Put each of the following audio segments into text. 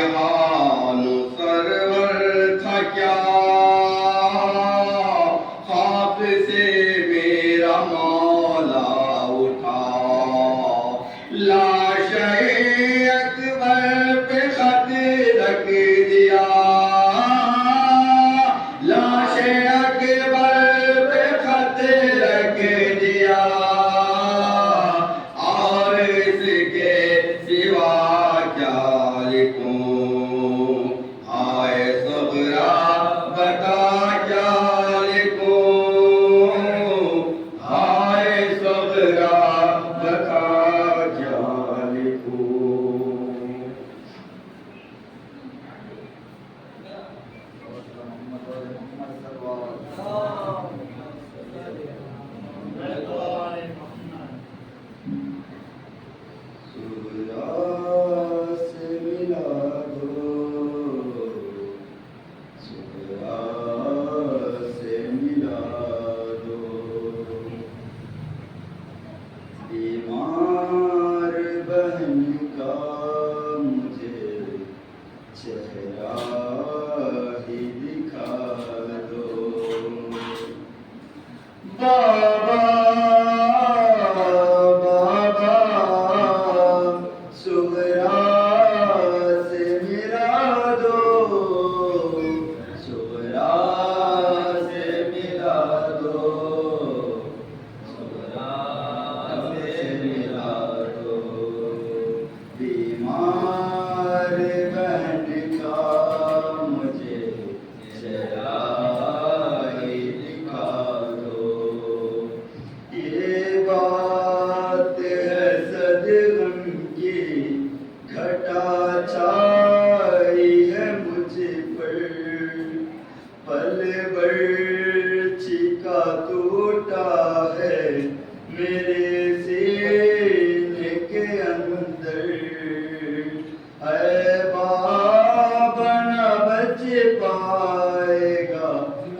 امتحان سرور تھا کیا خاک سے میرا مولا اٹھا لاش اکبر پہ خط رکھ دیا لاش اکبر پہ خط رکھ دیا اور اس کے سوا کیا لکھوں آئے صغرا بتا کیا لکھوں آئے صغرا بتا کیا لکھوں بیمار بہن کا مجھے چہرہ ہی دکھا دو بابا بابا صغرا سے ملا دو صغرا سے ملا دو بیمار بہن کا مجھے چہرہ ہی دکھا دو یہ بات ہے صدغم کی گھٹا چھائی ہے مجھ پر پل بھر چیکا ٹوٹا ہے میرے سینے کے اندر اے بابا نہ بچ پائے گا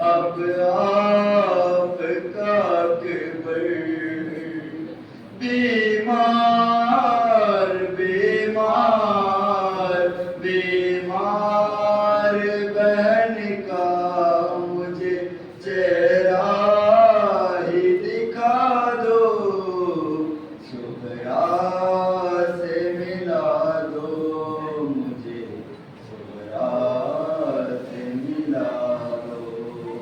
اب آپ کا اکبر بیمار بیمار بیمار بہن کا مجھے چہرہ ہی دکھا دو صغرا سے ملا دو مجھے صغرا سے ملا دو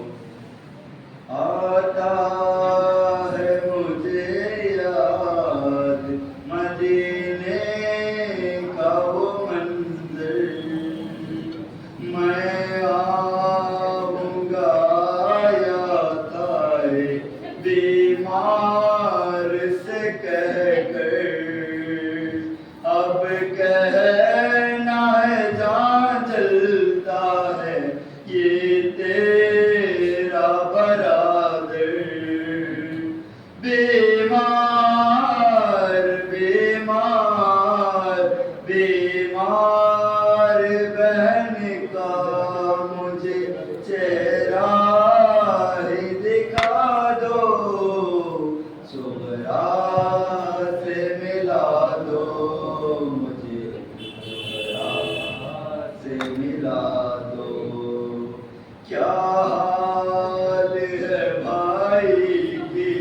آتا ہے مجھے یاد مدینے کا وہ منظر میں آؤں گا یا تھا بیمار سے کہہ کر اب کہنا ہے جان چلتا ہے یہ تیرا برادر بیمار بیمار بیمار بہن کا مجھے چہرہ ہی دکھا دو صغرا سے ملا دو مجھے صغرا سے ملا دو کیا حال ہے بھائی کی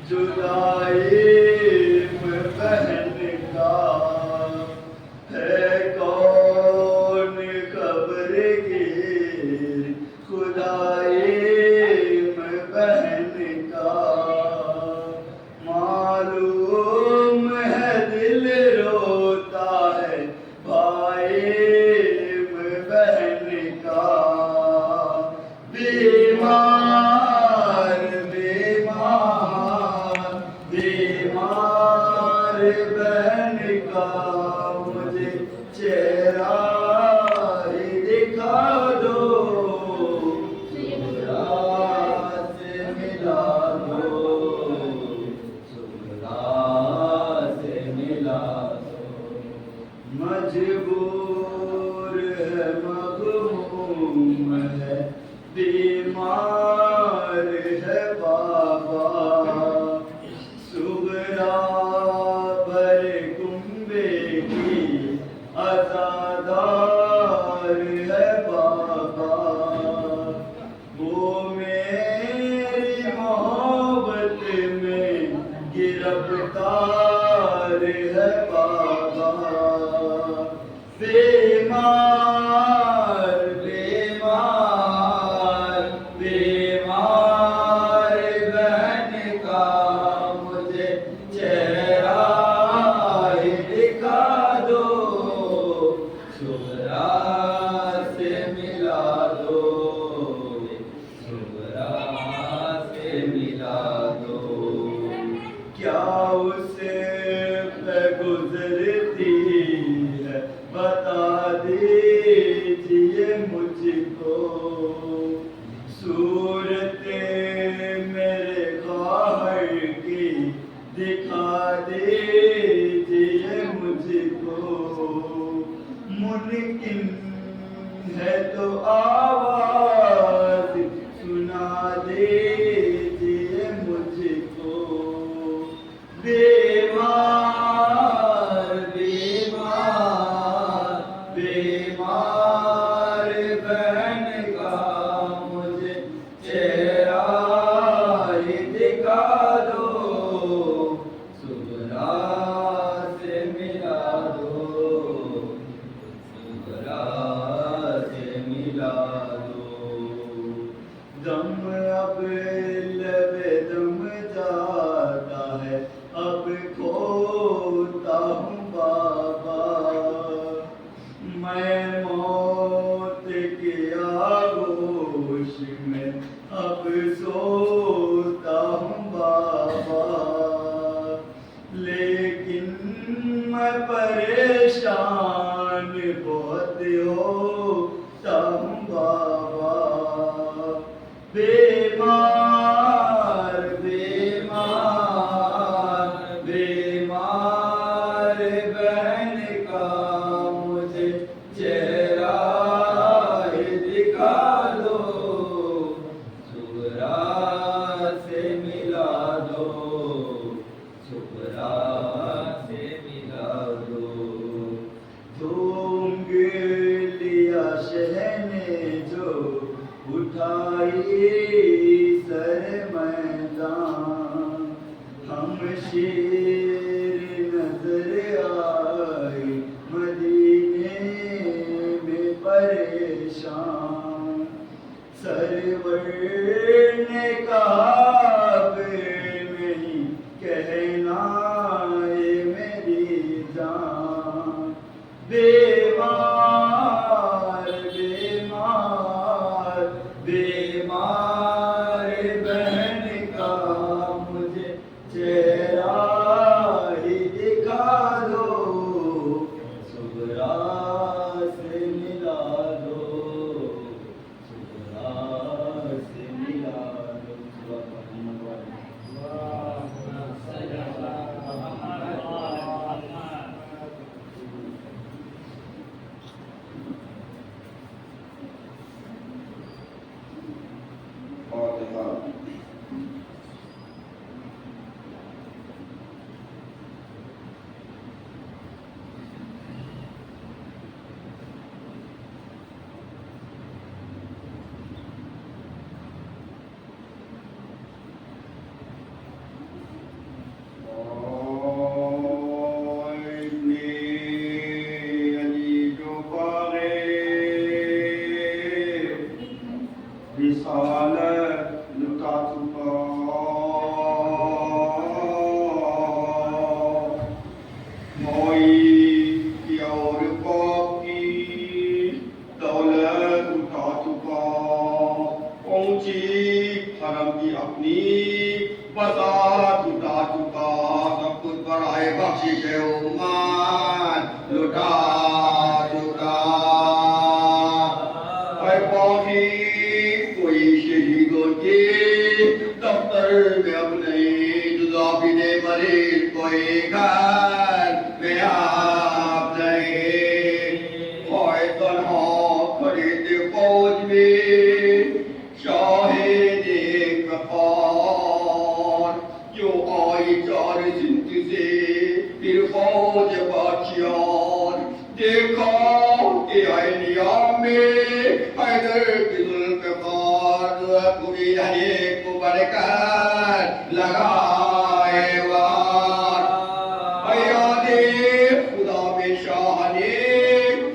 جدائی میں بہن کا ہے کون قبر کی خدائی میں بہن کا معلوم ہے دل روتا ہے بھائی میں بہن کا بیمار بیمار بیمار بہن کا مجھے چہرہ ہی دکھا دو صغرا سے ملا دو صغرا سے ملا دو مجبور ہے مغموم ہے بیمار ہے بابا صغرا بر کنبے کی عزادار بیمار بیمار بیمار بہن کا مجھے چہرہ دکھا دو، صغرا سے ملا دو، صغرا سے ملا دو، کیا اسے پہ گزرتی ہے بتا دیجیے مجھ کو، صورت میرے خواہر کی دکھا دیجیے مجھ کو، ممکن ہے تو آواز سنا دیجیے مجھ کو، بیمار بیمار بیمار بہن کا مجھے چہرہ دکھا دو، صغرا سے ملا دو، صغرا سے ملا دو، دم اب لب دم جاتا ہے، اب کھوتا ہوں بابا، میں موت کی آغوش میں اب سوتا ہوں بابا، لیکن میں پریشان بہت ہوتا ہوں بابا، بیمار بیمار بیمار بہن کا مجھے چہرہ دکھا دو، صغرا سے ملا دو، صغرا سے ملا دو، دھوم لیا شہنے جو اٹھائی سر میدان، ہم شیر نظر آئی مدینے میں پریشان، سرور نے کہا اب نہیں کہنا یہ میری جان، بیمار بیمار بیمار بہن کا مجھے چہرہ دکھا دو، صغرا سے ملا دو، صغرا سے ملا دو، خدا میں شاہ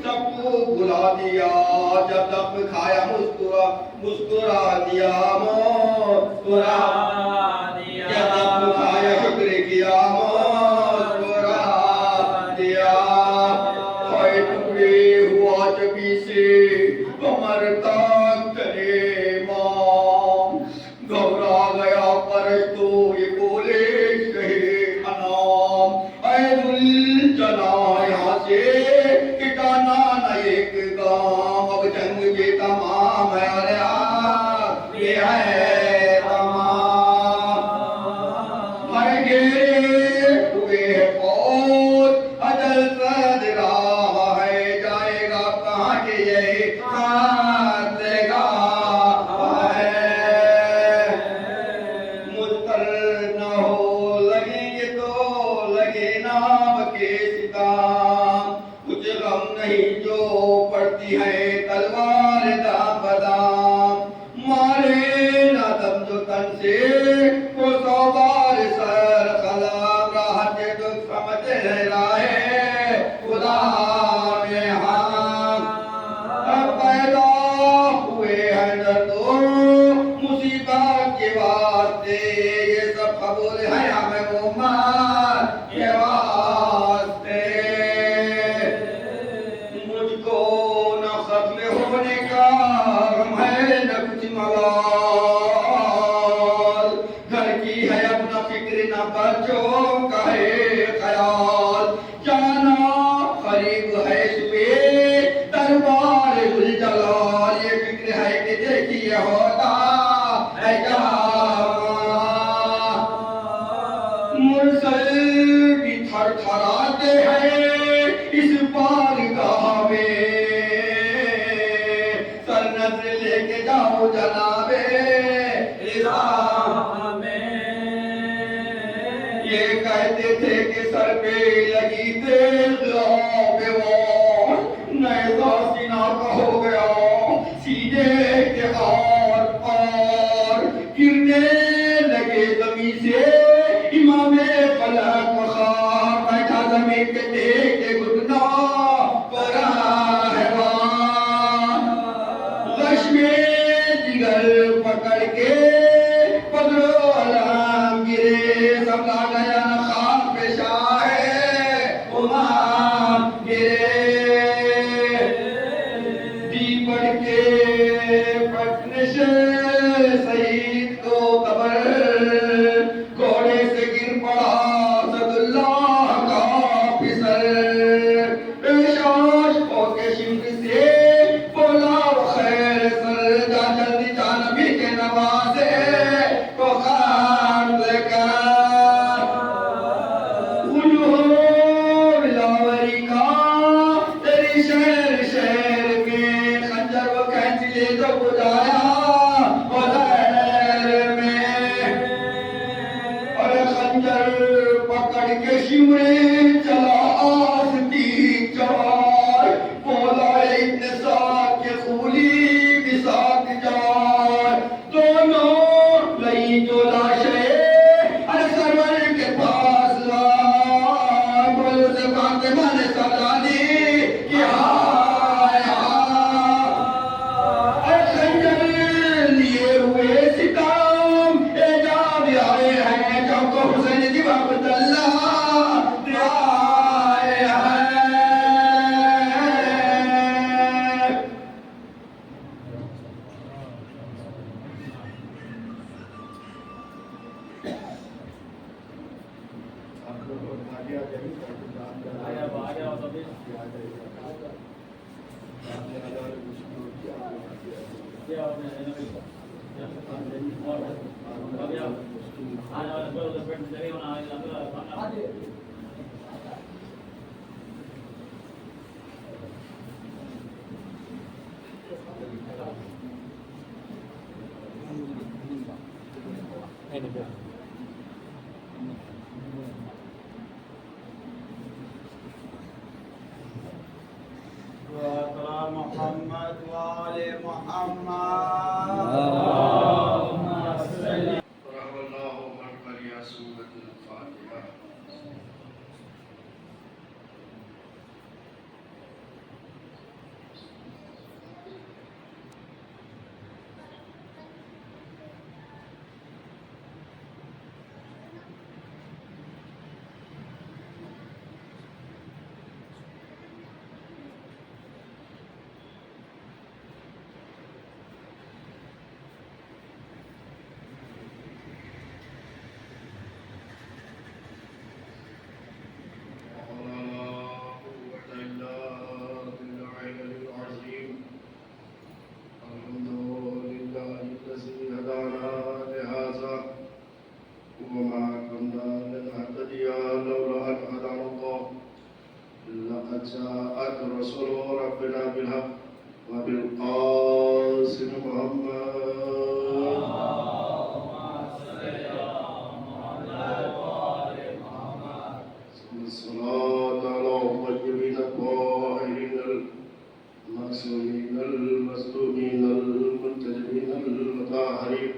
سب کو بھلا دیا جب تک کھایا مسکرا دیا مسکرا دیا جب تک کھایا شکر کیا مسکرا دیا کوئی ٹکڑے ہوا چبی سے کمر تک تلے مام گھبرا گیا پر تو یہ بولے کہے انام اے دل جنا یہاں سے ٹکانا نہ ایک گام اب جنگ یہ تمام ہے ارے یہ ہے تمام ہر گھیرے ہوئے ہے فوج اجل صد رہا ہے جائے گا کہاں کے یہی ہے تلوار دام بدام مارے نہ دم جو تن سے کو سو بار سر خلام راحت دکھ سمجھ راہے خدا میں ہم پیدا ہوئے ہیں دردو مصیبت کے واسطے یہ سب قبول ہے ہمیں امت کے واسطے مجھ کو ہونے کا غم ہے نہ کچھ موال گھر کی ہے اپنا فکر نہ بچوں کا ہے خیال جانا قریب ہے صبح دربار گل جلال یہ فکر ہے کہ دیکھیے ہوتا ہے جہاں مرسل بھی تھر تھراتے ہیں اس بارگاہ میں لے کے جاؤ جناب رضا میں یہ کہتے تھے کہ سر پہ لگی تیز آب وار نیزہ سینہ کا ہو گیا سینے کے آر پار گرنے لگے زمین سے امام فلک وخار بیٹھا زمین پہ دیکھ کے گھٹنا پڑا ہے پکڑ کے پدرو علام گرے سب لا گیا نخاب پیشا ہے امام گرے دی پڑھ کے پٹنش سعید کو قبر گھوڑے سے گر پڑا صد اللہ کا پسر پیشاش ہو کے شمر سے بولا خیر سر جا جلدی جا نبی کے نوازے کو خان لے کر غیور لاوری کا تیری شہر شہر میں خنجر و کینچی لے تو بجایا غیر میں اور خنجر پکڑ کے شمرے چلا آستی چوار بولا ابن سعد کے خولی بساک جار دونوں لئی جو لاشیں ارے سرور کے پاس لائے بولو سے فاطمہ نے سلا دی کہ ہائے ہائے خنجر لیے ہوئے ستام اعجاب آئے ہیں جو کو حسین جب عبداللہ آئے ہیں محمد وآل محمد سورة الفاتحة. محمد رسول ربنا بالحق وبالقاسم محمد الصلاة على الطيبين الطاهرين المعصومين المظلومين المنتجبين المطهرين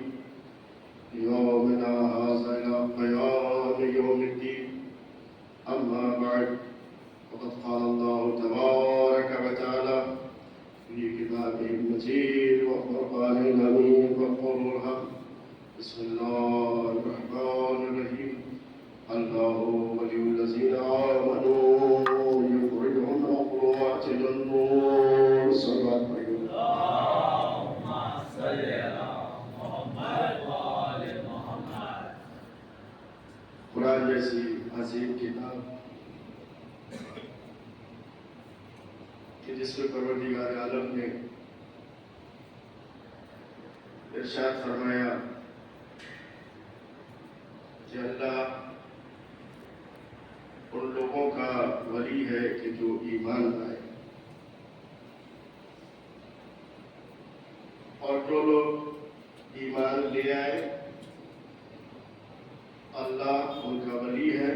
يومنا هذا إلى قيام يوم الدين. أما بعد فقد قال الله تبارك وتعالى في كتابه المجيد وفرقانه الحميد والقول الحق. بسم الله الرحمن الرحيم. الله ولي الذين آمنوا يخرجهم من الظلمات إلى النور. صلى الله عليه وسلم. اللهم صل على محمد وآل محمد. قرآن جیسی عظیم کتاب کہ جس میں پروردگار عالم نے ارشاد فرمایا کہ اللہ ان لوگوں کا ولی ہے کہ جو ایمان لائے، اور جو لوگ ایمان لے آئے اللہ ان کا ولی ہے.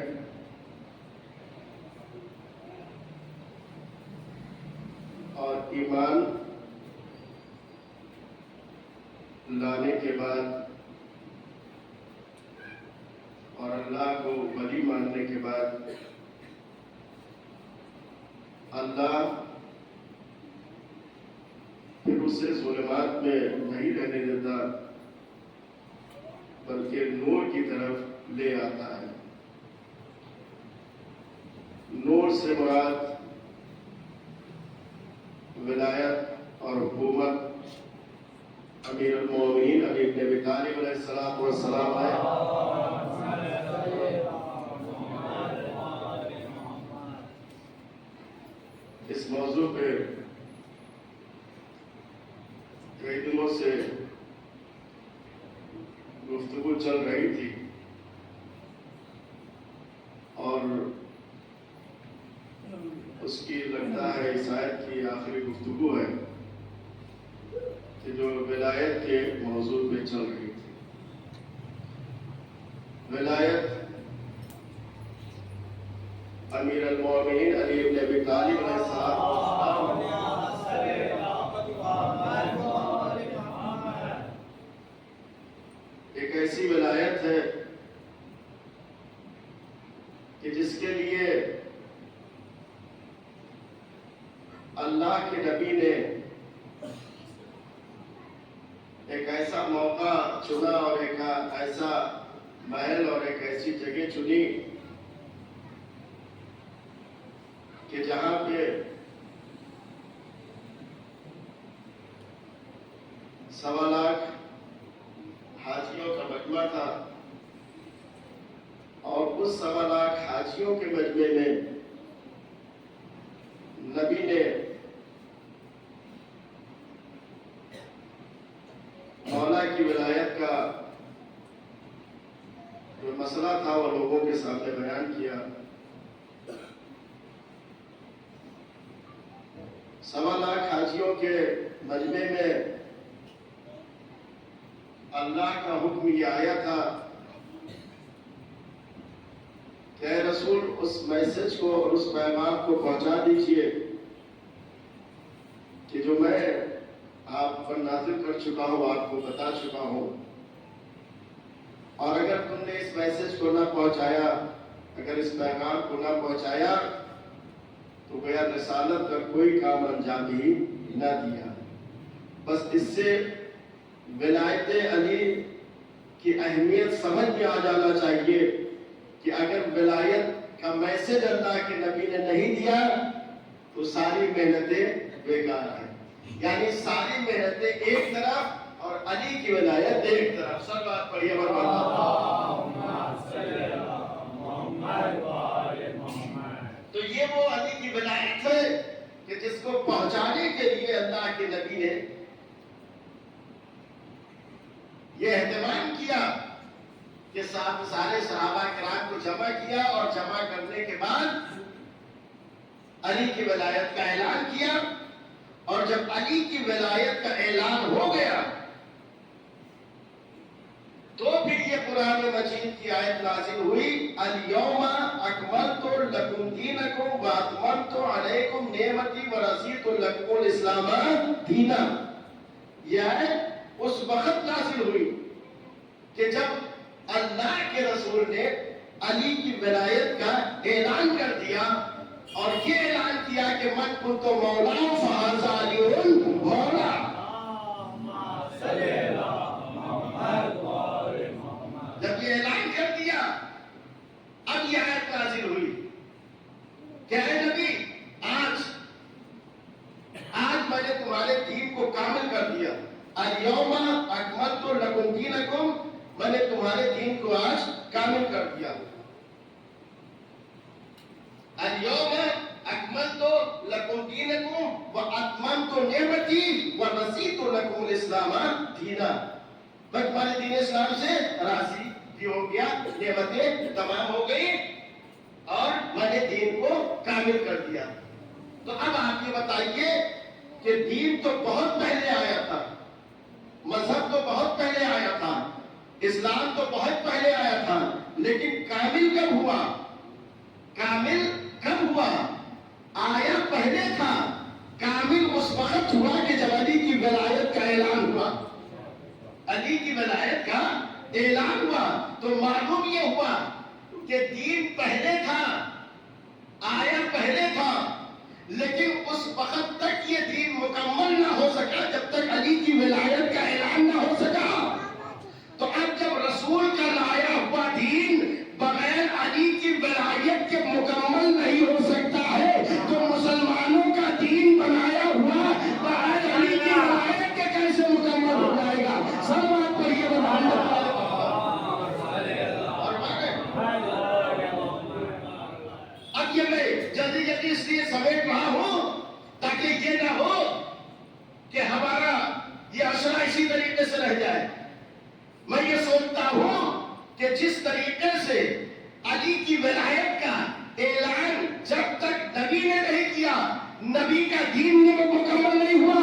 اور ایمان لانے کے بعد اور اللہ کو ولی ماننے کے بعد اللہ پھر اسے ظلمات میں نہیں رہنے دیتا بلکہ نور کی طرف لے آتا ہے. نور سے مراد ولایت اور حکومت امیر المومنین علی بن ابی طالب علیہ الصلوۃ والسلام ہے. اس موضوع پہ کئی دنوں سے گفتگو چل رہی تھی اور اس کی لگتا ہے اس آیت کی آخری گفتگو ہے کہ جو ولایت کے موضوع پہ چل رہی تھی. ولایت امیر المومنین علی بن ابی طالب علیہ السلام ایک ایسی ولایت ہے کہ جس کے لیے اللہ کے نبی نے ایک ایسا موقع چنا اور ایک ایسا محل اور ایک ایسی جگہ چنی کہ جہاں پہ 1.25 لاکھ حاجیوں کا مجمع تھا اور اس 1.25 لاکھ حاجیوں کے مجمع میں نبی نے مولا کی ولایت کا جو مسئلہ تھا وہ لوگوں کے سامنے بیان کیا. 1.25 لاکھ حاجیوں کے مجمع میں اللہ کا حکم یہ آیا تھا کہ اے رسول اس میسج کو اور اس پیغام کو پہنچا دیجئے کہ جو میں آپ پر نازل کر چکا ہوں، آپ کو بتا چکا ہوں. اور اگر تم نے اس میسج کو نہ پہنچایا، اگر اس پیغام کو نہ پہنچایا تو گویا رسالت کا کوئی کام انجام ہی نہ دیا. بس اس سے ولایت علی کی اہمیت سمجھ میں آ جانا چاہیے کہ اگر ولایت کا میسج اللہ کے نبی نے نہیں دیا تو ساری محنتیں بیکار ہیں. یعنی ساری محنتیں ایک طرف اور علی کی ولایت ایک طرف. سب بات پڑھیے تو یہ وہ علی کی ولایت ہے کہ جس کو پہنچانے کے لیے اللہ کے نبی نے یہ اہتمام کیا کہ سارے صحابہ کرام کو جمع کیا اور جمع کرنے کے بعد علی کی ولایت کا اعلان کیا، اور جب علی کی ولایت کا اعلان ہو گیا تو پھر یہ قرآن مجید کی آیت نازل ہوئی، الیوم اکملت لکم دینکم واتممت علیکم نعمتی ورضیت لکم الاسلام دینا۔ یہ آیت اس وقت نازل ہوئی کہ جب اللہ کے رسول نے علی کی ولایت کا اعلان کر دیا، اور یہ اعلان کیا کہ من کنت مولا فہذا علی مولا۔ جب یہ اعلان کر دیا اب یہ آیت نازل ہوئی کہ اے نبی آج میں نے تمہارے دین کو کامل کر دیا، الیوم اکملت لکم دینکم، میں نے تمہارے دین کو آج کامل کر دیا۔ الیوم اکملت لکم دینکم واتممت نعمتی ورضیت لکم الاسلام دینا، میں تمہارے دین اسلام سے راضی بھی ہو گیا، نعمتیں تمام ہو گئی اور میں نے دین کو کامل کر دیا۔ تو اب آپ یہ بتائیے کہ دین تو بہت پہلے آیا تھا، مذہب تو بہت پہلے آیا تھا، اسلام تو بہت پہلے آیا تھا، لیکن کامل کب ہوا؟ کامل کب ہوا؟ آیا پہلے تھا، کامل اس وقت ہوا کہ جب علی کی ولایت کا اعلان ہوا۔ علی کی ولایت کا اعلان ہوا تو معلوم یہ ہوا کہ دین پہلے تھا، آیا پہلے تھا، لیکن اس وقت تک یہ دین مکمل نہ ہو سکا جب تک علی کی ولایت کا اعلان نہ ہو سکا۔ تو اب جب رسول کا لایا ہوا دین بغیر علی کی ولایت کے مکمل نہیں ہو سکتا ہے، تو مسلمانوں کا دین بنایا ہوا بغیر علی کی ولایت کے کیسے مکمل ہو جائے گا؟ سب بات پر یہ بتانا۔ اب یہ میں جلدی اس لیے سمیٹ رہا ہوں تاکہ یہ نہ ہو کہ ہمارا یہ عشرہ اسی طریقے سے رہ جائے۔ میں یہ سوچتا ہوں کہ جس طریقے سے علی کی ولایت کا اعلان جب تک نبی نے نہیں کیا، نبی کا دین مکمل نہیں ہوا،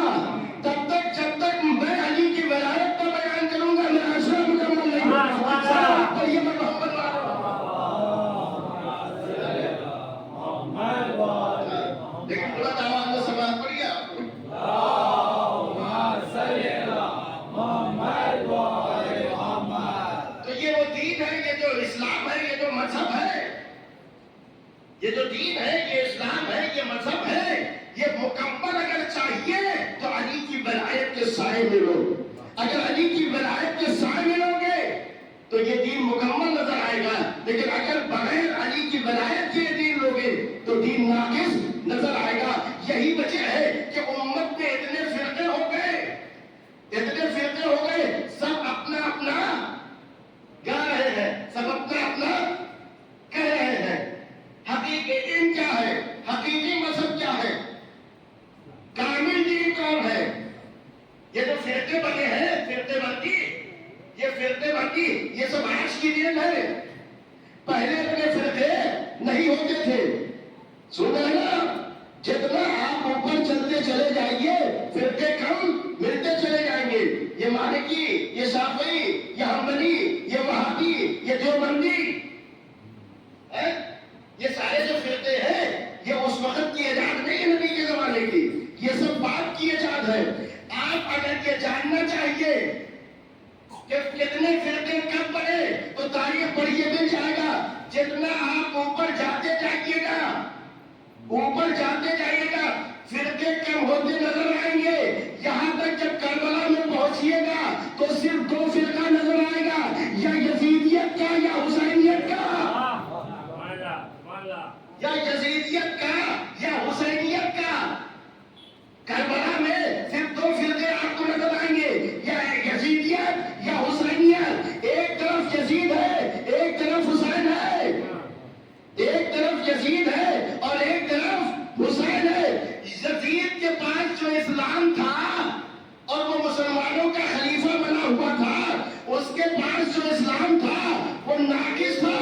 تب تک جب تک میں علی کی ولایت کا بیان کروں گا میرا عشرہ مکمل نہیں ہوا۔ تو یہ میں محمد لیکن تھوڑا دعویٰ اللہ سماعت پڑھیے آپ کو۔ تو یہ وہ دین ہے، یہ جو اسلام ہے، یہ جو مذہب ہے، یہ جو دین ہے، یہ اسلام ہے، یہ مذہب ہے، یہ مکمل اگر چاہیے تو علی کی ولایت کے سائے میں لو۔ اگر علی کی ولایت کے سائے میں لو گے تو یہ دین مکمل نظر آئے گا، لیکن اگر بغیر علی کی ولایت کے دین لو گے تو دین ناقص نظر آئے گا۔ یہی وجہ ہے کہ امت میں اتنے فرقے ہو گئے، سب اپنا اپنا گا رہے ہیں، سب اپنا اپنا کہہ رہے ہیں۔ حقیقی دین کیا ہے؟ حقیقی مذہب کیا ہے؟ کامل دین کون ہے؟ یہ جو فرقے بنے ہیں، فرقے بندی، یہ سب آج کی دین ہے۔ پہلے اتنے فرقے نہیں ہوتے تھے، سنا نا؟ جتنا آپ اوپر چلتے چلے جائیے فرقے کم ملتے چلے جائیں گے۔ یہ مالکی، یہ شافعی، یہ حنبلی، یہ وہابی، یہ دیوبندی، یہ سارے جو فرقے ہیں یہ اس وقت کی ایجاد نہیں ہے، نبی کے زمانے کی، یہ سب بعد کی ایجاد ہے۔ آپ اگر یہ جاننا چاہیے کہ کتنے فرقے کب بنے تو تاریخ پڑھیے مل جائے گا۔ جتنا آپ اوپر جاتے جائیے گا فرقے کم ہوتے نظر آئیں گے، یہاں تک جب کربلا میں پہنچیے گا تو صرف دو فرقہ نظر آئے گا، یا یزیدیت کا یا حسینیت کا، یا یزیدیت کا یا حسینیت کا۔ کربلا میں صرف دو فرقے آپ کو نظر آئیں گے، یا یزیدیت یا حسینیت۔ ایک طرف یزید ہے، ایک طرف حسین ہے، ایک طرف یزید ہے اور ایک طرف حسین ہے۔ یزید کے پاس جو اسلام تھا اور وہ مسلمانوں کا خلیفہ بنا ہوا تھا، اس کے پاس جو اسلام تھا وہ ناقص تھا،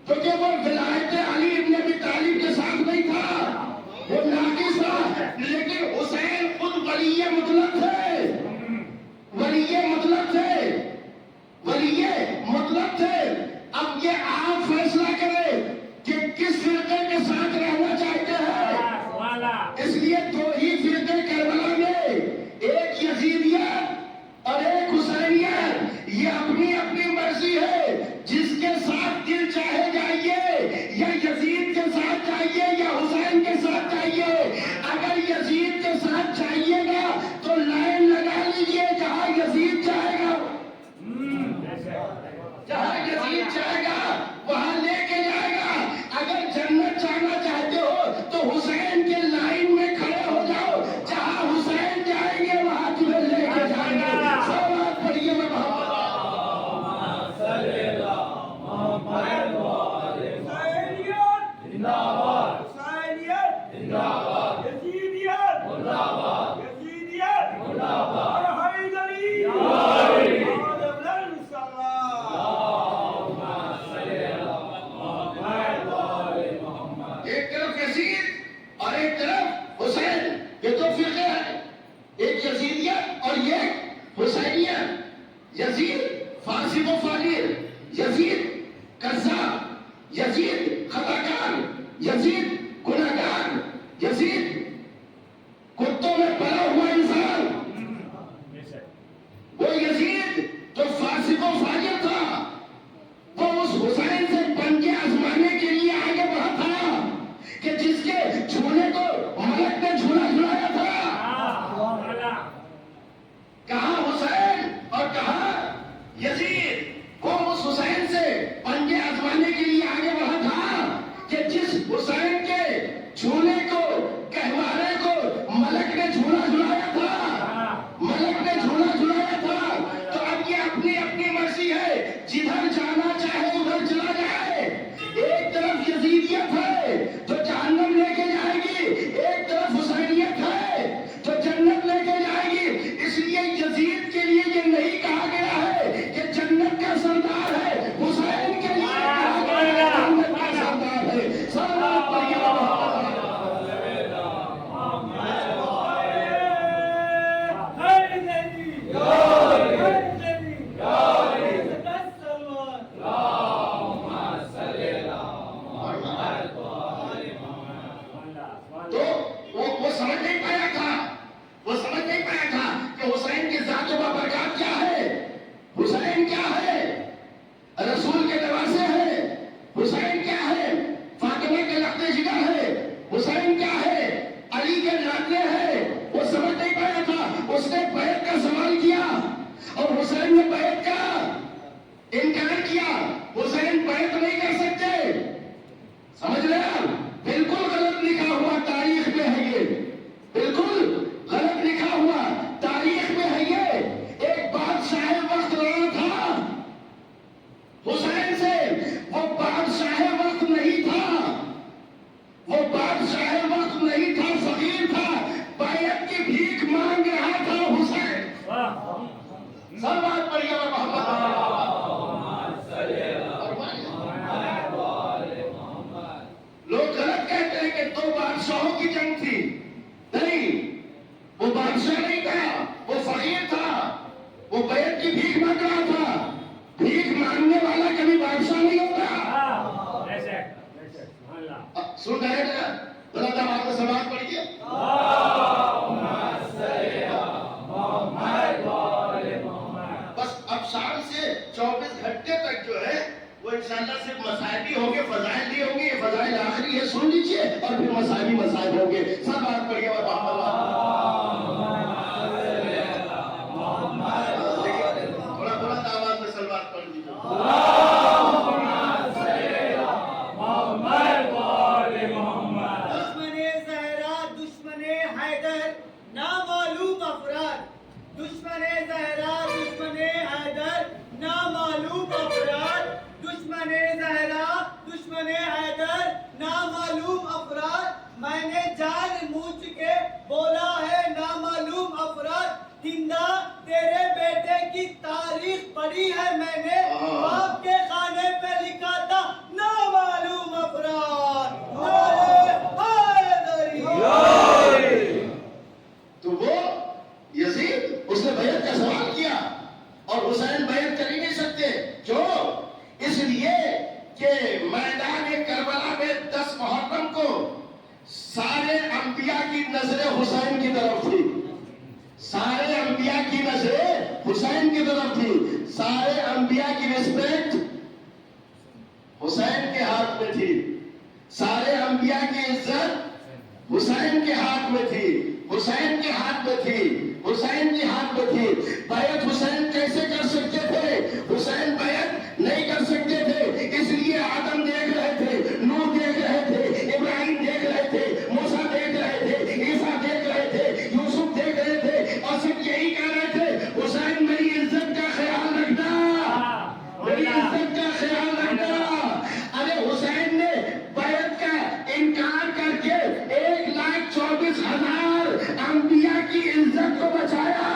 کیونکہ وہ ولایت علی ابن ابی طالب کے ساتھ نہیں تھا۔ وہ ناقص تھا، لیکن حسین خود ولی مطلق تھے، ولی مطلق تھے، ولی مطلق تھے۔ اب یہ آپ فیصلہ کریں کہ کس فرقے کے ساتھ رہنا چاہتے ہیں۔ اس لیے دو ہی فرقے کربلا میں، ایک یزیدیت اور ایک حسینیت، یہ اپنی اپنی مرضی ہے، جس کے ساتھ دل چاہے جائیے، یا یزید کے ساتھ جائیے یا حسین کے ساتھ جائیے۔ اگر یزید کے ساتھ جائیے گا تو لائن لگا لیجئے جہاں یزید جائے گا، جہاں یزید جائے گا وہاں لے کے جائے گا۔ اگر جنت جانا چاہتے ہو تو حسین کے لائن میں کھڑے ہو جاؤ، جہاں حسین جائیں گے وہاں تمہیں لے کے جائیں گے۔ سلوات پڑھیے میں محمد ایک طرف یزید اور ایک طرف حسین، یہ دو فرقے ہیں، ایک یزیدیت اور یہ حسینیت۔ یزید فاسق و فاجر، یزید قذاب، یزید خطاکار، یزید گناہگار، یزید کتوں میں پلا ہوا انسان۔ وہ یزید جو فاسق و فاجر تھا، وہ اس حسین سے پنجے آزمانے کے لیے آگے بڑھا تھا کہ جس کے جھولے کو ملک نے جھولا جھلایا تھا۔ کہاں حسین اور کہاں یزید؟ وہ اس حسین سے پنجے آزمانے کے لیے آگے بڑھا تھا کہ جس حسین کے جھولے کو، گہوارے کو ملک نے جھولا جھلایا تھا، ملک نے جھولا جھلایا تھا۔ تو اب یہ اپنی اپنی مرضی ہے، جدھر جانا چاہے ادھر چلا جائے۔ ایک طرف یزیدیت ہے جو جہنم لے کے جائے گی، ایک طرف حسینیت ہے جو جنت لے کے جائے گی۔ اس لیے یزید کے لیے یہ نہیں کہا گیا ہے کہ جنت کا سردار ہے، حسین کے لیے کہا گیا ہے جنت کا سردار ہے۔ سلوات پڑھیے تو وہ سمجھ نہیں پایا تھا، وہ سمجھ نہیں پایا تھا کہ حسین کی ذات و برکات کیا ہے، حسین کیا ہے، رسول کے نواسے ہیں، حسین کیا ہے، فاطمہ کے لخت جگر ہے، حسین کیا ہے، علی کے لاڈلے ہیں۔ وہ سمجھ نہیں پایا تھا، اس نے بیعت کا سوال کیا اور حسین نے بیعت کا انکار کیا۔ حسین بیعت نہیں کر سکتے، سمجھ رہے ہیں؟ بالکل غلط لکھا ہوا تاریخ میں ہے یہ، بالکل غلط لکھا ہوا تاریخ میں ہے یہ۔ ایک بادشاہ وقت رہا تھا حسین سے، وہ بادشاہ وقت نہیں تھا، وہ بادشاہ وقت نہیں تھا، فقیر تھا، بیعت کی بھیک مانگ رہا تھا حسین۔ سلوات پڑھیے محمد۔ لوگ غلط کہتے ہیں کہ دو بادشاہوں کی جنگ تھی، نہیں، وہ بادشاہ نہیں تھا، وہ فقیر تھا، وہ بیعت کی بھیک مانگ رہا تھا۔ بھیک مانگنے والا کبھی بادشاہ نہیں ہوتا۔ سن رہے ہیں ذرا دماغ میں سماعت پڑھیے۔ بس اب شام سے 24 گھنٹے تک جو ہے وہ انشاءاللہ صرف مسائل ہی ہوں گے، فضائل نہیں ہوں گے۔ یہ فضائل آخری ہے، سن لیجئے، اور پھر مسائل ہوں گے۔ سب بات پڑھیے اور تھوڑا تھوڑا آواز میں سلوات پڑھ لیجیے۔ دشمن زہرا دشمن حیدر نامعلوم افراد، دشمن زہرا دشمن حیدر نامعلوم افراد، دشمن زہرا دشمن حیدر نامعلوم افراد۔ میں نے جان بوجھ کے بولا ہے نامعلوم افراد، زندہ تیرے بیٹے کی تاریخ پڑھی ہے میں نے، باپ کے خانے پہ لکھا تھا نامعلوم افراد۔ نعرہ حیدری حسین کی طرف تھی، سارے انبیاء کی نظریں حسین کی طرف تھی، سارے انبیاء کی رسپیکٹ حسین کے ہاتھ میں تھی، سارے انبیاء کی عزت حسین کے ہاتھ میں تھی، حسین کے ہاتھ میں تھی، حسین کے ہاتھ میں تھی۔ بیعت حسین کیسے کر سکتے تھے؟ حسین بیعت نہیں کر سکتے تھے، اس لیے آدم دیکھ رہے تھے، نوح دیکھ رہے تھے، ابراہیم دیکھ رہے تھے، موسیٰ دیکھ رہے تھے، عیسیٰ دیکھ رہے تھے، یوسف دیکھ رہے تھے، اور سب یہی کہہ رہے تھے حسین میری عزت کا خیال رکھنا، میری عزت کا خیال رکھنا۔ ارے حسین نے بیعت کا انکار کر کے 1,24,000 انبیاء کی عزت کو بچایا۔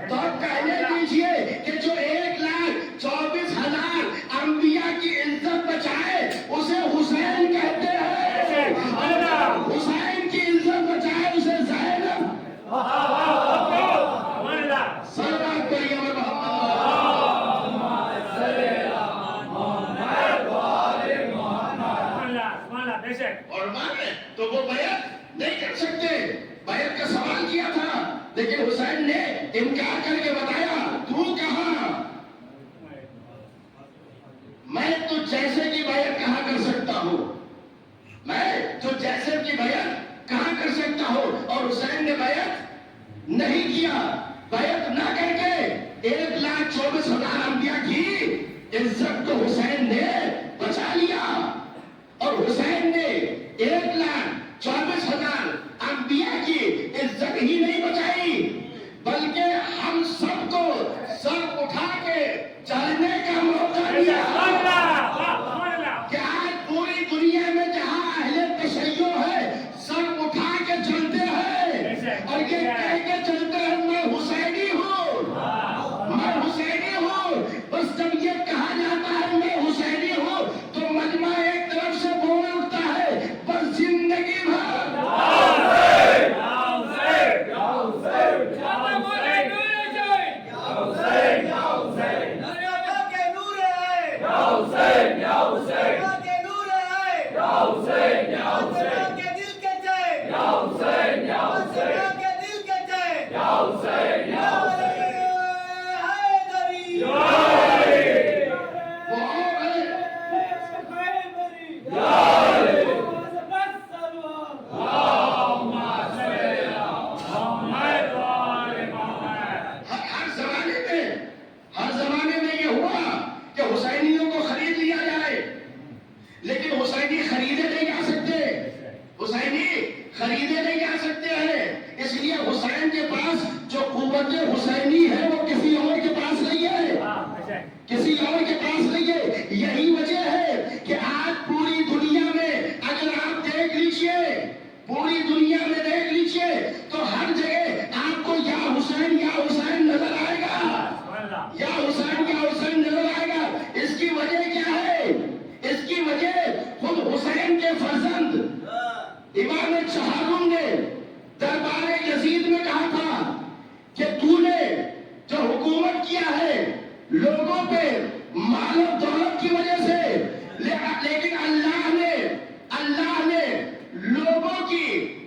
تو اب کہنے دیجئے کہ جو 1,24,000 انبیاء کی عزت بچائے اسے حسین کہتے ہیں، حسین کی عزت بچائے اسے زینب۔ صلوات پڑھیے اور مان لیں تو وہ بیعت نہیں کر سکتے۔ بیعت کا سوال کیا تھا لیکن حسین نے انکار کر کے بتایا تو کہاں، میں تو جیسے کی بیعت کہاں کر سکتا ہوں، میں تو جیسے کی بیعت کہاں کر سکتا ہوں۔ اور حسین نے بیعت نہیں کیا، بیعت نہ کر کے 1,24,000 انبیاء کی عزت کو حسین نے بچا لیا۔ اور حسین نے 1,24,000 انبیاء کی عزت ہی نہیں بچائی بلکہ ہم سب کو سر اٹھا کے چلنے کا موقع دیا کہ آج پوری دنیا میں جہاں اہل تشیع ہے سر اٹھا کے چلتے ہیں اور یہ کہہ کے چلتے ہیں میں حسینی ہوں، میں حسینی ہوں۔ بس جب یہ کہا جاتا ہے میں حسینی ہوں تو مجمع ایک طرف سے بول اٹھتا ہے بس زندگی بھر ہر زمانے میں یہ ہوا کہ حسینیوں کو خرید لیا جائے لیکن حسینی خریدے نہیں جا سکتے، حسینی خریدے نہیں جا سکتے ہیں، اس لیے حسین کے پاس جو قوت حسینی ہے وہ کسی اور کے پاس نہیں ہے، کسی اور کے پاس نہیں ہے۔ یہی وجہ ہے کہ آج پوری دنیا میں اگر آپ دیکھ لیجئے، پوری دنیا میں دیکھ لیجئے تو ہر جگہ آپ کو یا حسین نظر آئے گا، یا حسین نظر آئے گا۔ اس کی وجہ کیا ہے؟ اس کی وجہ خود حسین کے فرزند امام چہارم نے دربار یزید میں کہا تھا کہ تو نے جو حکومت کیا ہے لوگوں پہ مال و دولت کی وجہ سے، لیکن اللہ نے لوگوں کی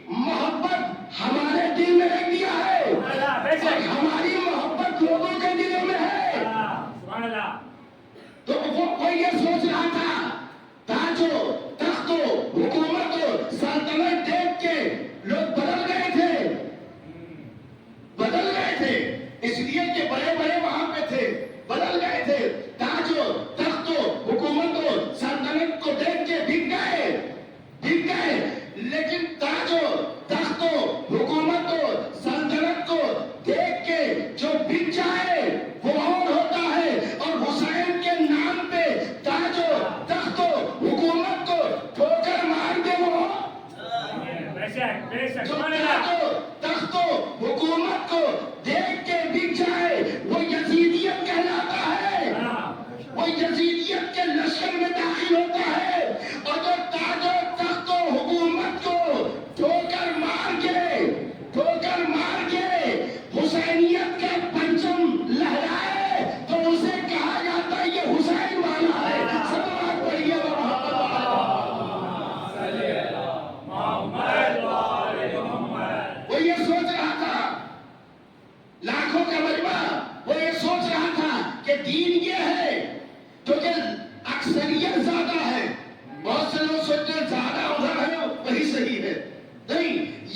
محبت ہمارے دل میں رکھ دیا ہے اور ہماری محبت لوگوں کے دلوں میں ہے۔ تو وہ کوئی یہ سوچ رہا تھا تاج و تخت و حکومت و سلطنت دیکھ کے لوگ بدل گئے تھے، اس لیے کہ بڑے بڑے وہاں پہ تھے، بدل گئے تھے، تاج و تخت و حکومت و سلطنت کو دیکھ کے بک گئے، لیکن تاج و تخت و حکومت و سلطنت کو دیکھ کے جو بک جائے وہ اور ہوتا ہے۔ اور حسین کے نام پہ تاج و تخت و حکومت کو ٹھوکر مار دے وہ جو تاج و تخت و حکومت کو دیکھ کے بک جائے وہ یزیدیت کہلاتا ہے، وہ یزیدیت کے لشکر میں داخل ہوتا ہے۔ اور جو تاج و تخت و حکومت کو ٹھوکر مار کے حسینیت کا پرچم لہرائے تو اسے کہا جاتا ہے یہ حسین والا ہے۔ صلوات پڑھیے محمد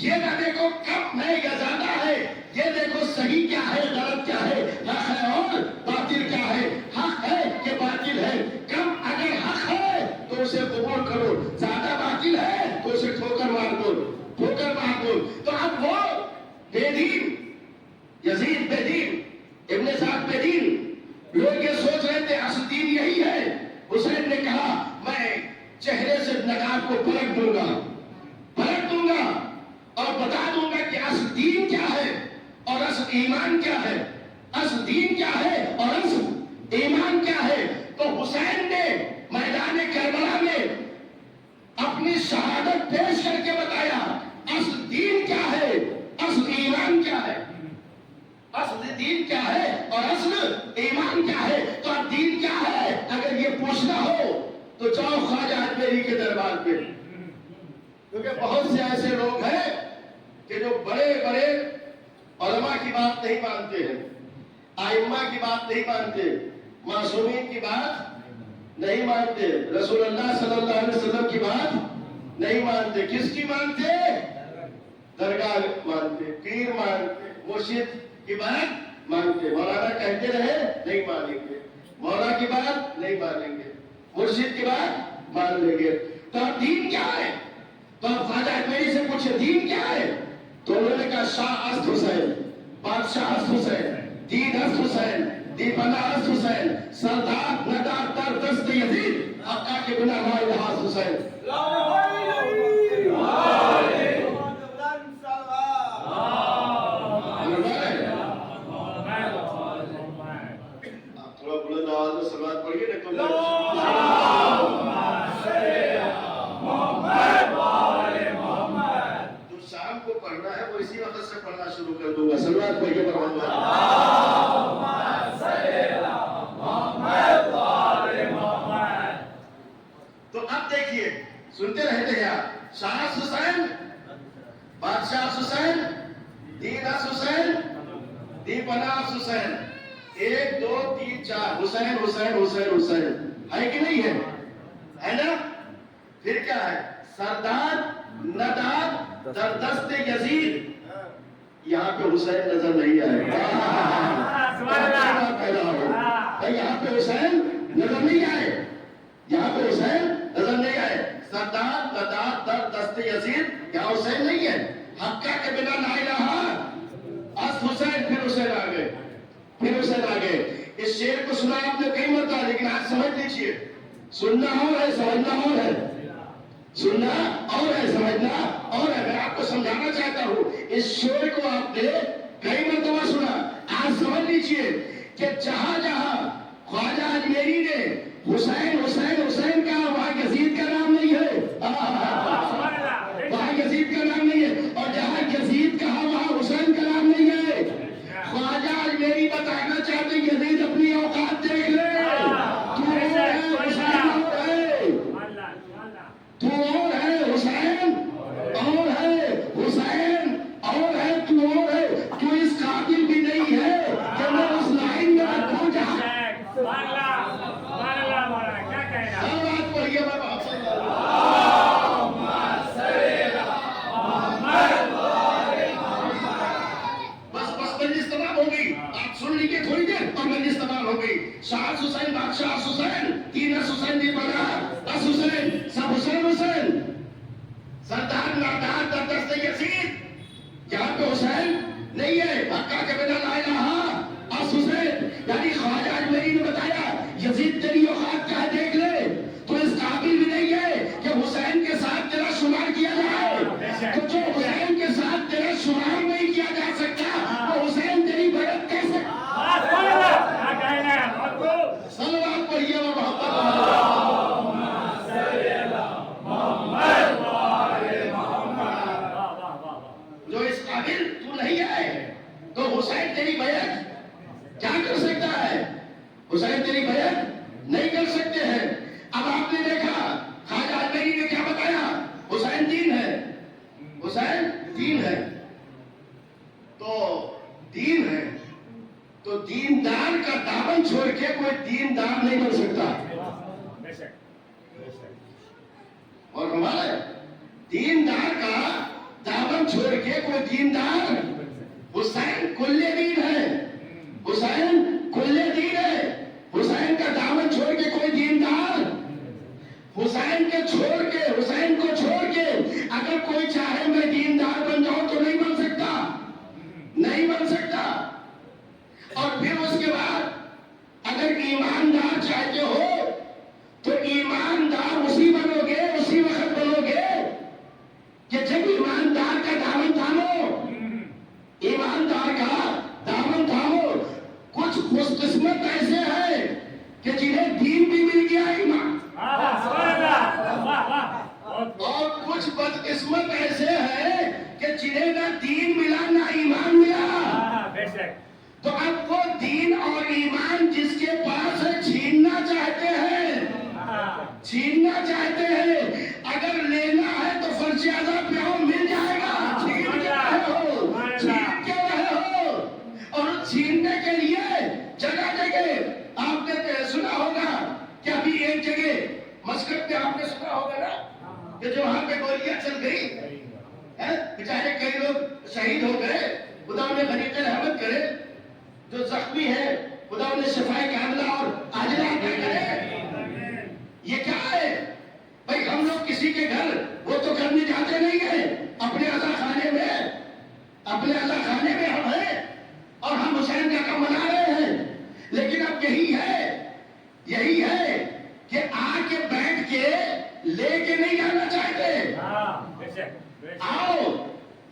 یہ نہ دیکھو کم ہے یا زیادہ ہے، یہ دیکھو صحیح کیا ہے غلط کیا ہے، حق ہے اور باطل کیا ہے، حق ہے کہ باطل ہے۔ کم اگر حق ہے تو اسے قبول کرو، زیادہ باطل ہے تو اسے ٹھوکر مار دو، ٹھوکر مار دو۔ تو اب وہ بے دین یزید بے دین، ابن سعد بے دین، لوگ یہ سوچ رہے تھے اصل دین یہی ہے۔ حسین نے کہا میں چہرے سے نقاب کو پلٹ دوں گا، پلٹ دوں گا اور بتا دوں گا کہ اصل دین کیا ہے اور اصل ایمان کیا ہے، اصل دین کیا ہے اور اصل ایمان کیا ہے۔ تو حسین نے میدان کربلا میں اپنی شہادت پیش کر کے بتایا اصل دین کیا ہے، اصل ایمان کیا ہے، اصل دین کیا ہے اور اصل ایمان کیا ہے۔ تو اب دین کیا ہے اگر یہ پوچھنا ہو تو جاؤ خواجہ اجمیری کے دربار پہ، کیونکہ بہت سے ایسے لوگ ہیں کہ جو بڑے بڑے علماء کی بات نہیں مانتے ہیں، ائمہ کی بات نہیں مانتے، معصومین کی بات نہیں مانتے، رسول اللہ صلی اللہ علیہ وسلم کی بات نہیں مانتے۔ کس کی مانتے؟ درگاہ مانتے، پیر مانتے، مرشد کی بات مانتے۔ مولانا کہتے رہے نہیں مانیں گے، مولا کی بات نہیں مانیں گے، مرشد کی بات مان لیں گے۔ تو اب دین کیا ہے؟ تو اب خواجہ اجمیری سے پوچھے دین کیا ہے؟ تو انہوں نے کہا شاہ است حسین، بادشاہ است حسین، دین است حسین، دیپنا است حسین، سردار ندار در دست یزید، آقا کے بنا لا الہ الا حسین۔ آپ تھوڑا بلند آواز میں سلوات پڑھیے نا تو جو شام کو پڑھنا ہے وہ اسی وقت سے پڑھنا شروع کر دوں گا۔ سلوات پڑھیے محمد۔ تو اب دیکھیے سنتے رہتے ہیں آپ، شاہ حسین، بادشاہ حسین، دین حسین، دیپنا حسین، 1 2 3 4 حسین حسین حسین حسین ہے کہ نہیں ہے نا؟ پھر کیا ہے؟ سردار نداد در دست یزید، یہاں پہ حسین نظر نہیں آئے گا، یہاں پہ حسین نظر نہیں آئے، یہاں پہ حسین نظر نہیں آئے۔ سردار نداد در دست یزید، یہاں حسین نہیں ہے۔ حقہ کے بنا لا الہ اس حسین، پھر حسین آ گئے، پھر حسین آ گئے۔ اس شعر کو سنا آپ نے کئی مرتبہ، لیکن آج سمجھ لیجیے، سننا اور ہے سمجھنا اور ہے، سننا اور ہے سمجھنا اور ہے۔ میں آپ کو سمجھانا چاہتا ہوں، اس شعر کو آپ نے کئی مرتبہ سنا، آج سمجھ لیجیے کہ جہاں جہاں خواجہ اجمیری نے حسین حسین حسین کہا وہاں یزید کا نام نہیں ہے، وہاں یزید کا نام نہیں ہے، اور جہاں یزید کہا وہاں حسین کا نام نہیں ہے۔ خواجہ اجمیری بتانا چاہتے ہیں یزید اپنی اوقات دیکھ لے، تو اور ہے حسین اور ہے، تو اور ہے حسین اور ہے حسین اور ہے، تو اور ہے، تو اس قابل بھی نہیں ہے کہ میں اس لائن میں رکھوں جہاں ہر بات پڑھیے میں بہت بس مجلس تمام ہو گئی، آپ سن لیجیے تھوڑی دیر اور مجلس تمام ہو گئی۔ شاہ حسین، بادشاہ حسین، دین حسین، دیپنا اس حسین، سب حسین حسین، سردار نادار در دست یزید، یہاں پہ حسین نہیں ہے۔ حقہ کے بنا لا الہ اس حسین، یعنی خواجہ اجمیری نے بتایا یزید تیری اوقات کیا ہے دیکھ لے، تو اس قابل بھی نہیں ہے کہ حسین کے ساتھ تیرا شمار کیا جائے، تو جو حسین کے ساتھ تیرا شمار نہیں کیا جا سکتا وہ حسین تیری بیعت کیسے؟ صلوات پڑھیے اور جو اس قابل تو نہیں ہے تو حسین تیری بیعت کیا کر سکتا ہے؟ حسین تیری بیعت نہیں کر سکتے ہیں۔ اب آپ نے دیکھا خواجہ اجمیری نے کیا بتایا، حسین دین ہے، حسین دین ہے، تو دین ہے تو دیندار کا دامن چھوڑ کے کوئی دیندار نہیں بن سکتا، اور ہمارے دیندار کا دامن چھوڑ دیندار حسین کل دین ہے، حسین کل دین ہے، حسین کا دامن چھوڑ کے کوئی دیندار، حسین کو چھوڑ کے اگر کوئی چاہے میں دیندار بن جاؤں تو نہیں بن سکتا، نہیں بن سکتا۔ اور پھر اس کے بعد اگر ایماندار چاہتے ہو تو ایماندار اسی بنو گے، اسی وقت بنو گے کہ جب ایماندار کا دامن تھامو، ایماندار کا دامن تھامو۔ کچھ خوش قسمت ایسے ہیں کہ جنہیں دین بھی مل گیا ایمان، اور کچھ بدقسمت ایسے ہیں کہ جنہیں نہ دین ملا نہ ایمان ملا۔ تو اب وہ دین اور ایمان جس کے پاس ہے چھیننا چاہتے ہیں، چھیننا چاہتے ہیں۔ اگر لینا ہے تو فرض اعظم پہ ہو، مل جائے گا، چھین کے رہے ہو، چھین کے رہے ہو۔ اور چھیننے کے لیے جگہ جگہ آپ نے سنا ہوگا کہ ابھی ایک جگہ مسکت میں آپ نے سنا ہوگا نا کہ جو وہاں پہ گولیاں چل گئی، بیچارے کئی لوگ شہید ہو گئے، خدا انہیں غریق رحمت کرے۔ جو زخمی ہے خدا انہیں شفائے کاملہ اور عاجلہ عطا کرے۔ یہ کیا ہے بھائی؟ ہم لوگ کسی کے گھر وہ تو کرنے جاتے نہیں ہیں، اپنے عزا خانے میں ہم ہیں اور ہم حسین کا کام منا رہے ہیں۔ لیکن اب یہی ہے کہ آ کے بیٹھ کے لے کے نہیں جانا چاہتے۔ آؤ،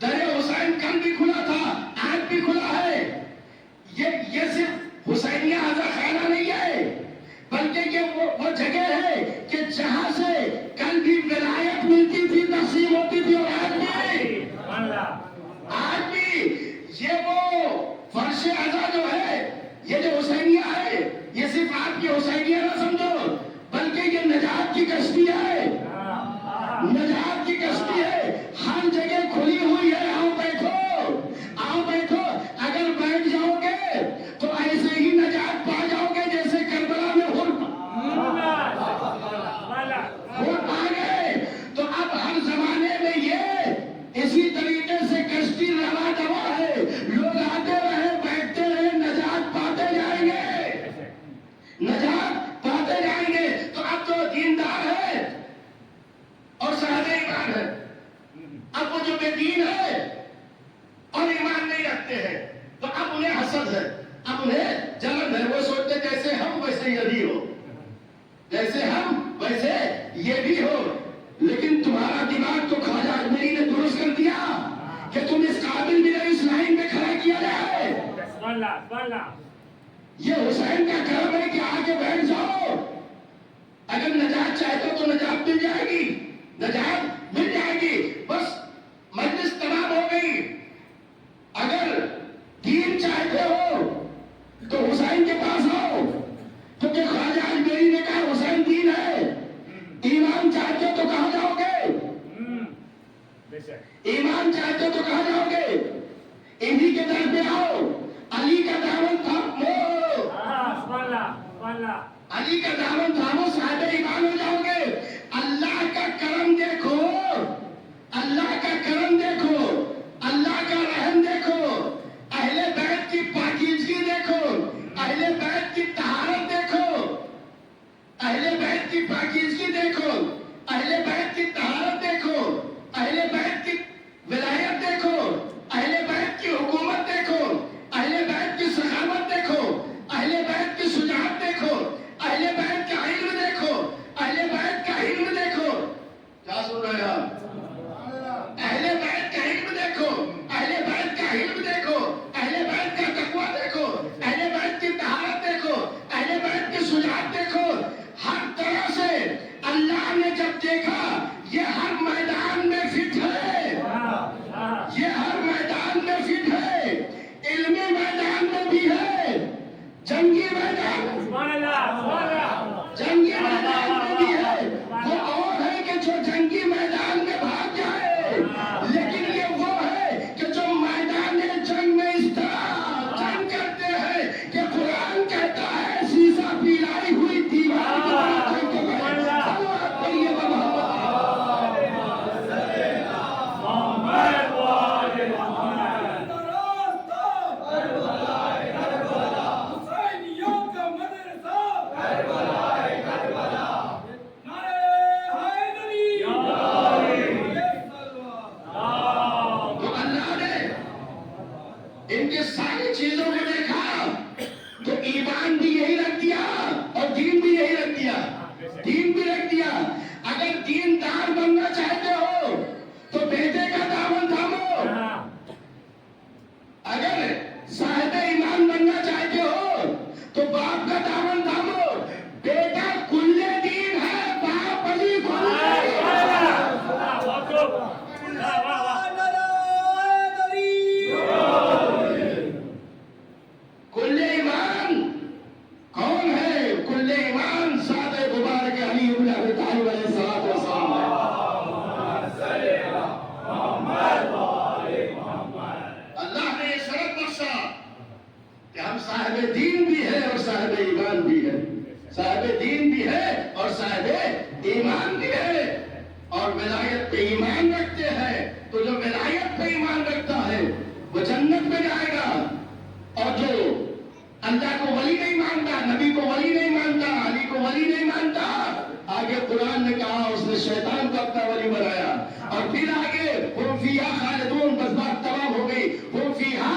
در حسین کل بھی کھلا تھا، آج بھی کھلا ہے۔ یہ صرف حسینیہ عزا خانہ نہیں ہے، بلکہ یہ وہ جگہ ہے کہ جہاں سے کل بھی ولایت ملتی تھی، تقسیم ہوتی تھی، اور آج بھی یہ وہ فرش عزا جو ہے، یہ جو حسینیہ ہے، یہ صرف آپ کی حسینیہ نہ سمجھو، بلکہ یہ نجات کی کشتی ہے، نجات کی کشتی ہے، ہر جگہ کھلی ہوئی ہے۔ آؤ بیٹھو، اگر بیٹھ جاؤ گے تو ایسے ہی نجات پا جاؤ گے جیسے کربلا میں ہر پا گئے۔ تو اب ہر زمانے میں یہ اسی طریقے سے کشتی روا دوا ہے، لوگ آتے رہے بیٹھتے رہے، نجات پاتے جائیں گے، نجات پاتے جائیں گے۔ تو اب جو دیندار ہے اور صاحب ایمان ہے، اب وہ جو بے دین ہے اور ایمان نہیں رکھتے ہیں، تو اب انہیں حسد ہے، اب انہیں جلن ہے۔ وہ سوچتے جیسے ہم ویسے یہ بھی ہو، جیسے ہم ویسے یہ بھی ہو۔ لیکن تمہارا دماغ تو خواجہ اجمیری نے درست کر دیا کہ تم اس قابل بھی نہیں اس لائن میں کھڑا کیا جائے۔ یہ حسین کا کرم ہے کہ آگے بیٹھ جاؤ، اگر نجات چاہتے ہو تو نجات مل جائے گی، نجات مل جائے گی۔ بس مجلس تمام ہو گئی۔ اگر دین چاہتے ہو تو حسین کے پاس آؤ، کیونکہ خواجہ اجمیری نے کہا حسین دین ہے۔ ایمان چاہتے ہو تو کہاں جاؤ گے؟ ایمان چاہتے ہو تو کہاں جاؤ گے؟ انہی کے در پہ آؤ، علی کا دامن تھامو، علی کا دامن تھامو، صاحب ایمان ہو جاؤ گے۔ اللہ کا کرم دیکھو، اللہ کا کرم دیکھو، اللہ کا رحم دیکھو، اہل بیت کی پاکیزگی دیکھو، اہل بیت کی طہارت دیکھو، اہل بیت کی پاکیزگی دیکھو، اہل بیت کی طہارت دیکھو، اہل بیت کی ولایت دیکھو، اہل بیت کی حکومت دیکھو، اہل بیت کی سخاوت دیکھو، اہل بیت کی شجاعت دیکھو، اہل بیت کا علم ان کے ساری چیزوں کو دیکھا تو ایمان بھی یہی رکھ دیا اور دین بھی یہی رکھ دیا، دین بھی رکھ دیا۔ اگر دیندار بننا چاہتے ہو تو بیٹے کا دامن تھامو، اگر صاحب ایمان بننا چاہتے ہو تو باپ کا دامن تھامو۔ بیٹا کلے دین ہے، باپ علی کل ایمان کون ہے؟ کل ایمان سعد مبارک علی ابن ابی طالب علیہ الصلوۃ والسلام ہے۔ اللہ نے یہ شرط بخشا کہ ہم صاحب دین بھی ہے اور صاحب ایمان بھی ہے، صاحب دین بھی ہے اور صاحب ایمان بھی ہے، اور ولایت پہ ایمان رکھتے ہیں تو جو ولایت پہ ایمان رکھتا ہے وہ جنت میں جائے گا، اور جو اللہ کو ولی نہیں مانتا، نبی کو ولی نہیں مانتا، علی کو ولی نہیں مانتا، آگے قرآن نے کہا اس نے شیطان کو اپنا ولی بنایا، اور پھر آگے ہم فیہا خالدون، بس بات تمام ہو گئی، ہم فیہا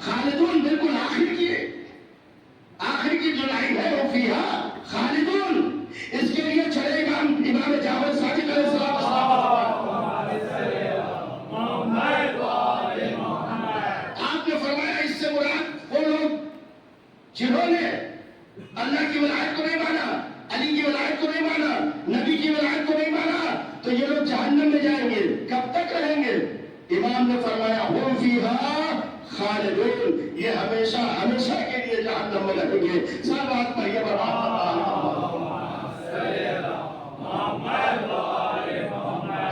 خالدون بالکل آخر کی جو لائن ہے وہ فیہا خالدون، اس کے لیے چلے گا امام جعفر صادق علیہ السلام۔ آپ نے فرمایا اس سے مراد وہ لوگ جنہوں نے اللہ کی ولایت کو نہیں مانا، علی کی ولایت کو نہیں مانا، نبی کی ولایت کو نہیں مانا، تو یہ لوگ جہنم میں جائیں گے، کب تک رہیں گے؟ امام نے فرمایا ہم فیہا خالدون، یہ ہمیشہ ہمیشہ کے لیے جہنم میں رہیں گے۔ سب بات پڑھیے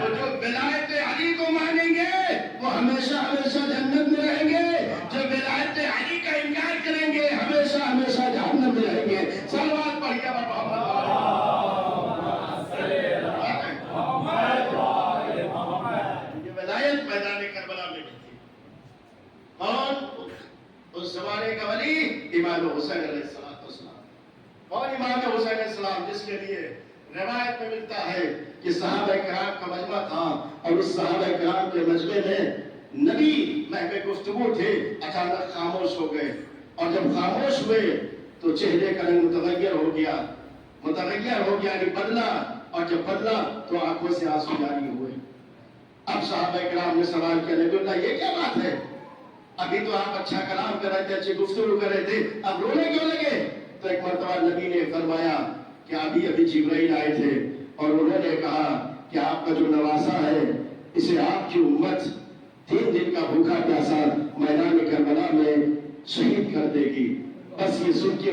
تو جو ولایت علی کو مانیں گے وہ ہمیشہ ہمیشہ جنت میں رہیں گے، جو ولایت علی کا انکار کریں گے ہمیشہ ہمیشہ جہنم میں رہیں گے۔ سب بات پڑھیے یہ ولایت میدان کربلا میں تھی۔ کون؟ اس زمانے کا ولی امام حسین علیہ السلام، اور امام حسین علیہ السلام جس کے لیے روایت میں ملتا ہے کہ صحابہ کرام کا مجمع تھا، اور اس صحابہ کرام کے مجمع میں نبی محب گفتگو تھے، اچانک خاموش ہو گئے، اور جب خاموش ہوئے تو چہرے کا رنگ متغیر ہو گیا یعنی بدلا، اور جب بدلا تو آنکھوں سے آنسو جاری ہوئے۔ اب صحابہ کرام نے سوال کیا، نبی اللہ یہ کیا بات ہے؟ ابھی تو آپ اچھا کلام کر رہے تھے، اچھی گفتگو کر رہے تھے، اب رونے کیوں لگے؟ تو ایک مرتبہ نبی نے فرمایا کہ ابھی جبرائیل آئے تھے اور انہوں نے کہا کہ آپ کا جو نواسا ہے اسے آپ کی امت 3 دن کا بھوکا پیاسا میدان کربلا میں شہید کر دے گی۔ بس یہ سن کے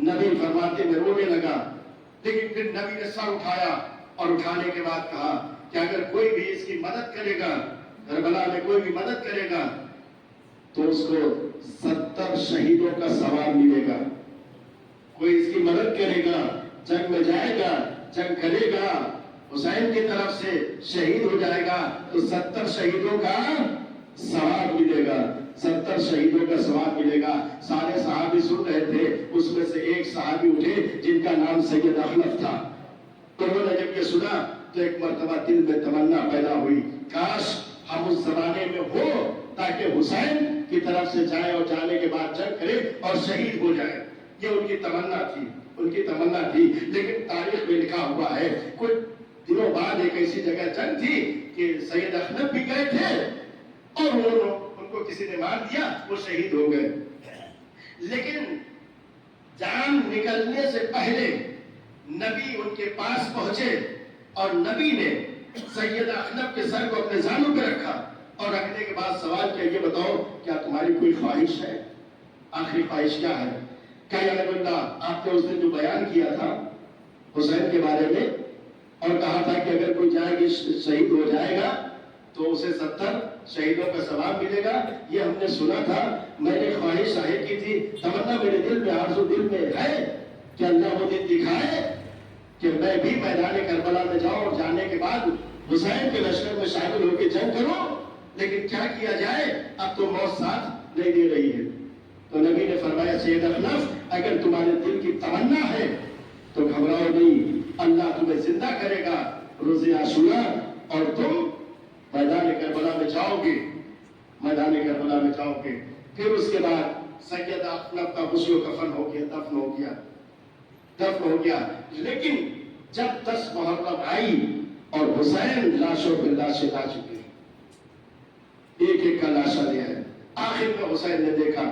نبی فرماتے میں رونے لگا، لیکن پھر نبی نے سر اٹھایا اور اٹھانے کے بعد کہا کہ اگر کوئی بھی اس کی مدد کرے گا، کربلا میں کوئی بھی مدد کرے گا تو اس کو 70 شہیدوں کا ثواب ملے گا۔ کوئی اس کی مدد کرے گا، جنگ میں جائے گا، جنگ کرے گا، حسین کی طرف سے شہید ہو جائے گا تو 70 شہیدوں کا ثواب ملے گا، 70 شہیدوں کا ثواب ملے گا۔ سارے صحابی سن رہے تھے، اس میں سے ایک صحابی اٹھے جن کا نام سید اخنف تھا، تو انہوں نے جب یہ سنا تو ایک مرتبہ دل میں تمنا پیدا ہوئی، کاش ہم اس زمانے میں ہو تاکہ حسین کی طرف سے جائے اور جانے کے بعد جنگ کرے اور شہید ہو جائے۔ یہ ان کی تمنا تھی، لیکن تاریخ میں لکھا ہوا ہے کچھ دنوں بعد ایک ایسی جگہ جنگ تھی کہ سید اخنف بھی گئے تھے اور ان کو کسی نے مار دیا، وہ شہید ہو گئے۔ لیکن جان نکلنے سے پہلے نبی ان کے پاس پہنچے اور نبی نے سید اخنف کے سر کو اپنے زانوں پہ رکھا اور رکھنے کے بعد سوال کیا، یہ بتاؤ کیا تمہاری کوئی خواہش ہے؟ آخری خواہش کیا ہے؟ کیا یا نبی اللہ آپ نے اس دن جو بیان کیا تھا حسین کے بارے میں اور کہا تھا کہ اگر کوئی جائے گا شہید ہو جائے گا تو اسے 70 شہیدوں کا ثواب ملے گا، یہ ہم نے سنا تھا، میں نے خواہش ظاہر کی تھی، تمنا میرے دل میں، آرزو دل میں ہے کہ اللہ وہ دن دکھائے کہ میں بھی میدان کربلا میں جاؤں اور جانے کے بعد حسین کے لشکر میں شامل ہو کے جنگ کروں، لیکن کیا کیا جائے، اب تو موت ساتھ نہیں دے رہی ہے۔ تو نبی نے فرمایا سید اخنف اگر تمہارے دل کی تمنا ہے تو گھبراؤ نہیں، اللہ تمہیں زندہ کرے گا روز عاشورہ اور تم میدان کربلا میں جاؤ گے، پھر اس کے بعد سید اخنف کا غسل و کفن ہو گیا، دفن ہو گیا. لیکن جب 10 محرم آئی اور حسین لاشوں پہ لاشیں لا چکے، ایک ایک کا لاشا لیا ہے. آخر میں حسین نے دیکھا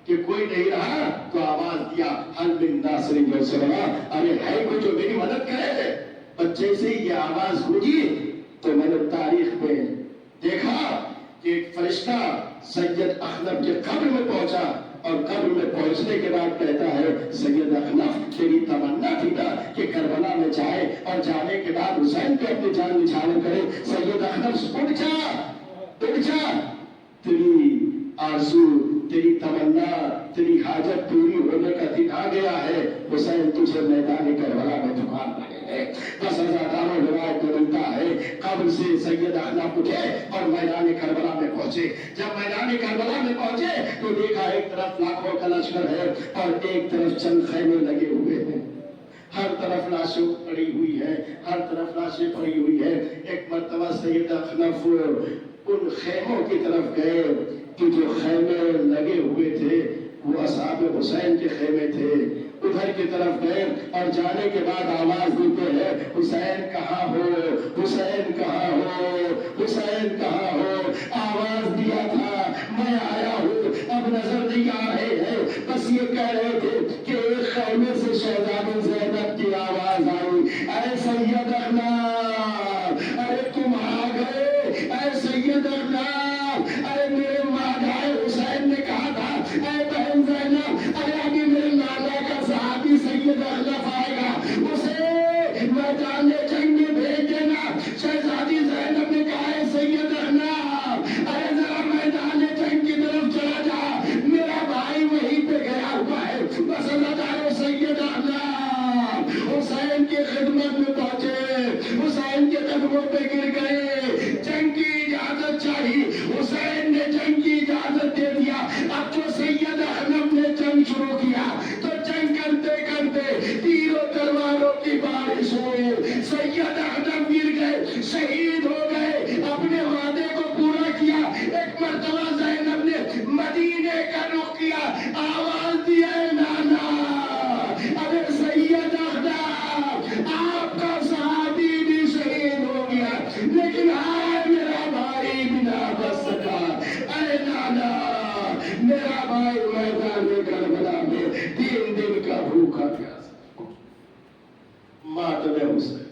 کہ کوئی نہیں رہا تو آواز دیا حل من ناصر ینصرنا، ارے ہے کوئی جو میری مدد کرے. اور جیسے ہی یہ آواز گونجی تو میں نے تاریخ میں دیکھا کہ ایک فرشتہ سید اخنف کے قبر میں پہنچا اور قبر میں پہنچنے کے بعد کہتا ہے سید اخنف تیری تمنا تھی نا کہ کربلا میں جائے اور جانے کے بعد حسین پہ اپنی جان نچھاور کرے. سید اخنف اٹھ جا، تیری آرزو، تیری تمنا، تیری حاجت پوری ہونے کا دن آ گیا ہے. حسین تجھے میدان کربلا میں دکان لگے گئے. بس ہزاروں روایت میں ملتا ہے قبر سے سید اخنف اٹھے اور میدان کربلا میں پہنچے. جب میدان کربلا میں پہنچے تو دیکھا ایک طرف لاکھوں کا لشکر ہے اور ایک طرف چند خیمے لگے ہوئے ہیں. ہر طرف لاشیں پڑی ہوئی ہے، ہر طرف لاشیں پڑی ہوئی ہے. ایک مرتبہ سید اخنف ان خیموں کی طرف گئے کہ جو خیمے لگے ہوئے تھے وہ اصحاب حسین کے خیمے تھے. ادھر کی طرف گئے اور جانے کے بعد آواز دیتے ہیں حسین کہاں ہو، حسین کہاں ہو، حسین کہاں ہو. آواز دیا تھا میں آیا ہوں، اب نظر نہیں آ رہے ہیں. بس یہ کہہ رہے تھے کہ ایک خیمے سے شہزادی زینب کی آواز آئی اے سید اخنف، ارے تم آ گئے. اے سید اخنف، ارے میرے ماں حسین نے کہا تھا اے بہن زینب، ارے ابھی میرے نانا کا صحابی سید اخنف آئے گا، اسے میدان جنگ میں بھیج دینا. شہزادی زینب نے کہا ہے سید اخنف، ارے ذرا میدان جنگ کی طرف چلا جا، میرا بھائی وہیں پہ گیا ہوا ہے. بس اللہ تعالیٰ سید اخنف حسین کی خدمت میں پہنچے، حسین کے قدموں پہ گر گئے. جنگ کی اجازت چاہیے، حسین نے جنگ کی اجازت دے دیا. اب جو سید اخنف نے جنگ شروع کیا تو جنگ کرتے کرتے تیر و تلواروں کی بارش ہوئی. سید اخنف گر گئے، شہید ہو گئے، اپنے وعدے کو پورا کیا. ایک مرتبہ زینب نے مدینے کا رخ کیا، آواز دی اے نانا، ارے سید اخنف آپ کا صحابی بھی شہید ہو گیا لیکن آج میرا بھائی بھی نہ بچ سکا. اے نانا، میرا بھائی میدان کربلا میں 3 دن کا بھوکا پیاسا. ماتم حسین